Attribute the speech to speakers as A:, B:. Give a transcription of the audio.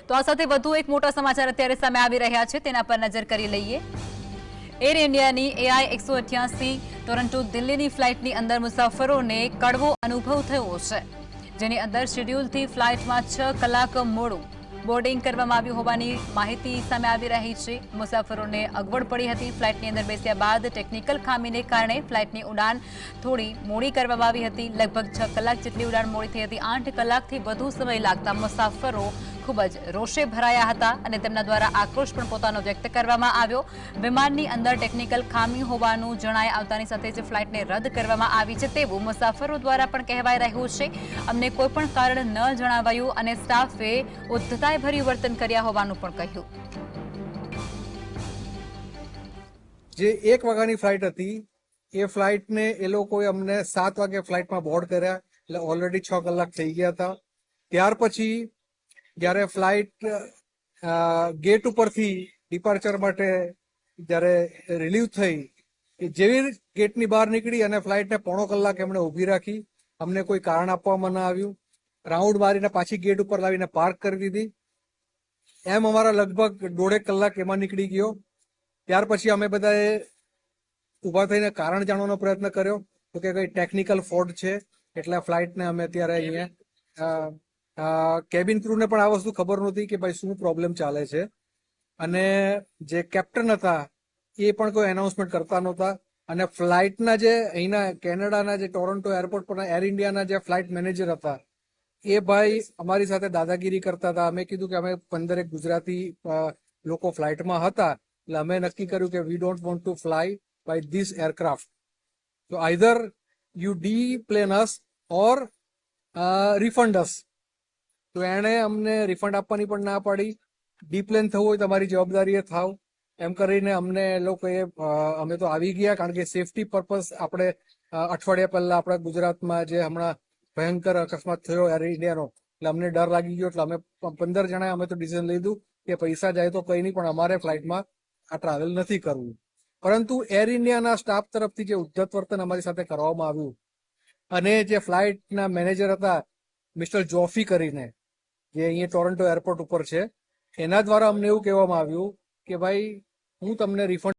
A: તો આ સાથે વધુ એક મોટા સમાચાર અત્યારે સામે આવી રહ્યા છે, તેના પર નજર કરી લઈએ। એર ઇન્ડિયાની AI 188 ટોરન્ટો દિલ્હીની ફ્લાઇટની અંદર મુસાફરોને કડવો અનુભવ થયો છે, જેની અંદર શેડ્યુલથી ફ્લાઇટમાં 6 કલાક મોડું બોર્ડિંગ કરવામાં આવ્યું હોવાની માહિતી સામે આવી રહી છે। મુસાફરોને અગવડ પડી હતી। ફ્લાઇટની અંદર બેસ્યા બાદ ટેકનિકલ ખામીને કારણે ફ્લાઇટની ઉડાન થોડી મોડી કરવામાં આવી હતી। લગભગ 6 કલાક જેટલી ઉડાન મોડી થઈ હતી। 8 કલાકથી વધુ સમય લાગતા મુસાફરો ખૂબ જ રોષે ભરાયા હતા અને તેમના દ્વારા આક્રોશ પણ પોતાનો વ્યક્ત કરવામાં આવ્યો। વિમાનની અંદર ટેકનિકલ ખામી હોવાનું જણાઈ આવતાની સાથે જ ફ્લાઇટને રદ કરવામાં આવી છે તેવું મુસાફરો દ્વારા પણ કહેવાઈ રહ્યું છે। અમને કોઈ પણ કારણ ન જણાવાયું અને સ્ટાફે ઉદ્ધતાઈભર્યું વર્તન કર્યા હોવાનું પણ કહ્યું।
B: જે 1 વાગ્યાની ફ્લાઇટ હતી એ ફ્લાઇટને એ લોકોએ અમને 7 વાગે ફ્લાઇટમાં બોર્ડ કર્યા, એટલે ઓલરેડી 6 કલાક થઈ ગયા હતા। ત્યાર પછી જ્યારે ફ્લાઇટ ગેટ ઉપરથી ડિપાર્ચર માટે જ્યારે રિલીવ થઈ, જેવી ગેટની બહાર નીકળી અને ફ્લાઇટને પોણો કલાક એમણે ઊભી રાખી। અમને કોઈ કારણ આપવામાં ન આવ્યું। રાઉન્ડ મારીને પાછી ગેટ ઉપર લાવીને પાર્ક કરી દીધી। એમ અમારા લગભગ 1.5 કલાક એમાં નીકળી ગયો। ત્યાર પછી અમે બધાએ ઊભા થઈને કારણ જાણવાનો પ્રયત્ન કર્યો તો કે કઈ ટેકનિકલ ફોલ્ટ છે, એટલે ફ્લાઇટને અમે અત્યારે અહીંયા કેબિન ક્રૂને પણ આ વસ્તુ ખબર નહોતી કે ભાઈ શું પ્રોબ્લેમ ચાલે છે, અને જે કેપ્ટન હતા એ પણ કોઈ એનાઉન્સમેન્ટ કરતા નહોતા। અને ફ્લાઇટના જે અહીંના કેનેડાના જે ટોરન્ટો એરપોર્ટ પરના એર ઇન્ડિયાના જે ફ્લાઇટ મેનેજર હતા એ ભાઈ અમારી સાથે દાદાગીરી કરતા હતા। અમે કીધું કે અમે 15 ગુજરાતી લોકો ફ્લાઇટમાં હતા, એટલે અમે નક્કી કર્યું કે we don't want to fly by this aircraft, તો either you deplane us or refund us. તો એણે અમને રિફંડ આપવાની પણ ના પાડી। ડી-પ્લેન થવું હોય તમારી જવાબદારીએ થાવ એમ કરીને અમને લોકોએ અમે તો આવી ગયા, કારણ કે સેફટી પર્પઝ આપણે અઠવાડિયા પહેલા આપણા ગુજરાતમાં જે હમણાં ભયંકર અકસ્માત થયો એર ઇન્ડિયાનો, એટલે અમને ડર લાગી ગયો। એટલે અમે 15 જણાએ અમે તો ડિસિઝન લીધું કે પૈસા જાય તો કંઈ નહીં, પણ અમારે ફ્લાઇટમાં આ ટ્રાવેલ નથી કરવું। પરંતુ એર ઇન્ડિયાના સ્ટાફ તરફથી જે ઉદ્ધત વર્તન અમારી સાથે કરવામાં આવ્યું, અને જે ફ્લાઇટના મેનેજર હતા મિસ્ટર જોફી કરીને, જે અહીંયા ટોરન્ટો એરપોર્ટ ઉપર છે, એના દ્વારા અમને એવું કહેવામાં આવ્યું કે ભાઈ હું તમને રિફંડ